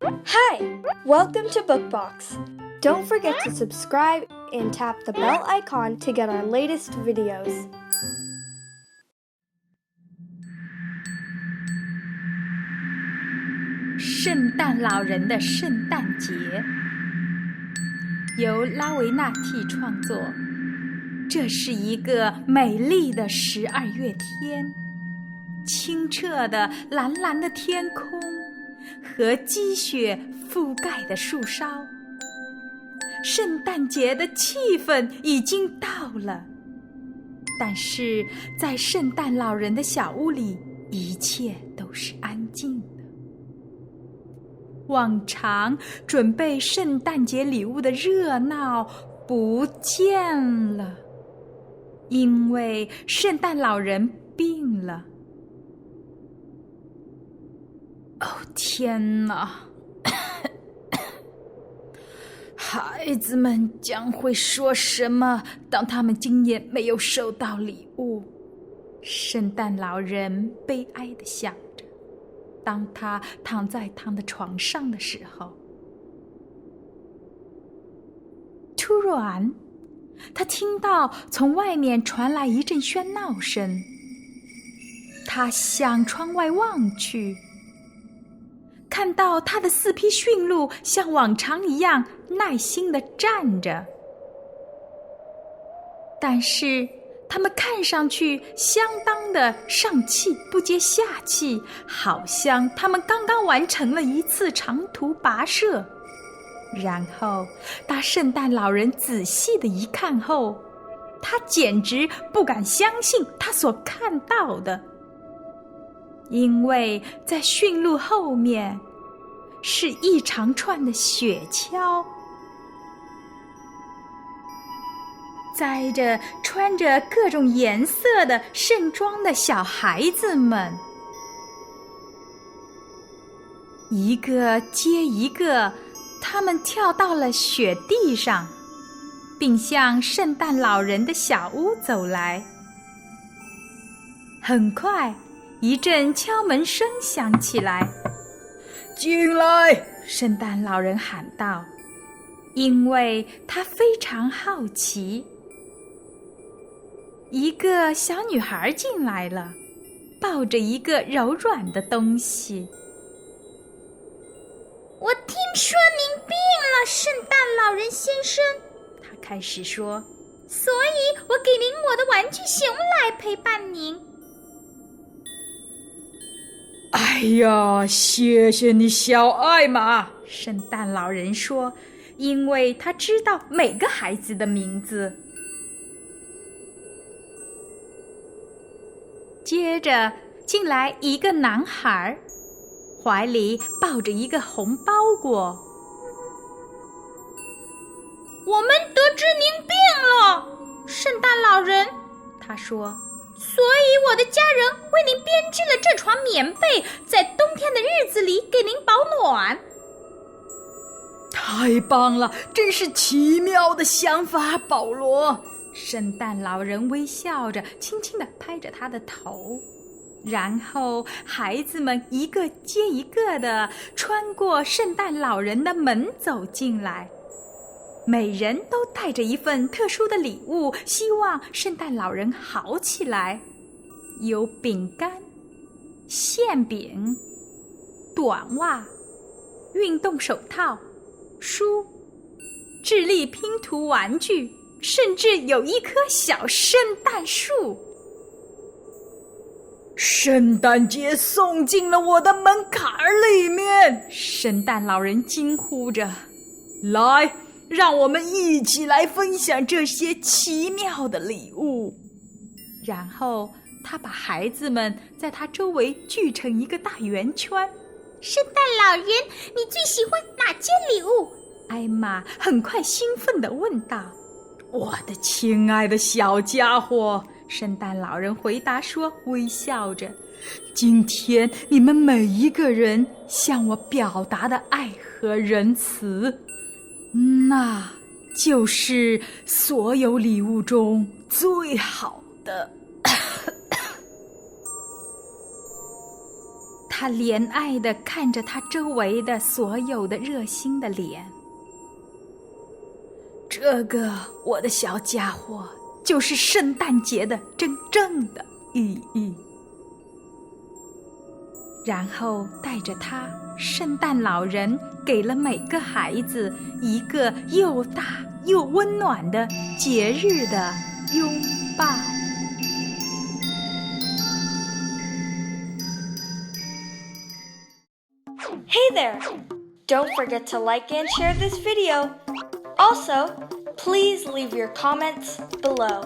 Hi! Welcome to Bookbox. Don't forget to subscribe and tap the bell icon to get our latest videos. 圣诞老人的圣诞节由拉维纳蒂创作。这是一个美丽的12月天，清澈的蓝蓝的天空和积雪覆盖的树梢。圣诞节的气氛已经到了，但是在圣诞老人的小屋里，一切都是安静的。往常准备圣诞节礼物的热闹不见了，因为圣诞老人病了。哦，天哪！孩子们将会说什么？当他们今年没有收到礼物，圣诞老人悲哀地想着。当他躺在他的床上的时候，突然，他听到从外面传来一阵喧闹声。他向窗外望去，看到他的4匹驯鹿像往常一样耐心地站着，但是他们看上去相当的上气不接下气，好像他们刚刚完成了一次长途跋涉。然后当圣诞老人仔细的一看后，他简直不敢相信他所看到的，因为在驯鹿后面是一长串的雪橇，载着穿着各种颜色的盛装的小孩子们，一个接一个，他们跳到了雪地上，并向圣诞老人的小屋走来。很快，一阵敲门声响起来。进来！圣诞老人喊道，因为他非常好奇。一个小女孩进来了，抱着一个柔软的东西。我听说您病了，圣诞老人先生，他开始说，所以我给您我的玩具熊来陪伴您。哎呀，谢谢你，小艾玛。圣诞老人说，因为他知道每个孩子的名字。接着进来一个男孩，怀里抱着一个红包裹。我们得知您病了，圣诞老人，他说，所以我的家人为您编织了这床棉被，在冬天的日子里给您保暖。太棒了，真是奇妙的想法，保罗。圣诞老人微笑着，轻轻地拍着他的头，然后孩子们一个接一个地穿过圣诞老人的门走进来，每人都带着一份特殊的礼物，希望圣诞老人好起来。有饼干、馅饼、短袜、运动手套、书、智力拼图玩具，甚至有一棵小圣诞树。圣诞节送进了我的门槛里面，圣诞老人惊呼着，来，让我们一起来分享这些奇妙的礼物。然后他把孩子们在他周围聚成一个大圆圈。圣诞老人，你最喜欢哪件礼物？艾玛很快兴奋地问道。我的亲爱的小家伙，圣诞老人回答说，微笑着，今天你们每一个人向我表达的爱和仁慈，那就是所有礼物中最好的。他怜爱地看着他周围的所有的热心的脸。这个，我的小家伙，就是圣诞节的真正的意义。然后带着他，圣诞老人给了每个孩子一个又大又温暖的节日的拥抱。Hey there! Don't forget to like and share this video. Also, please leave your comments below.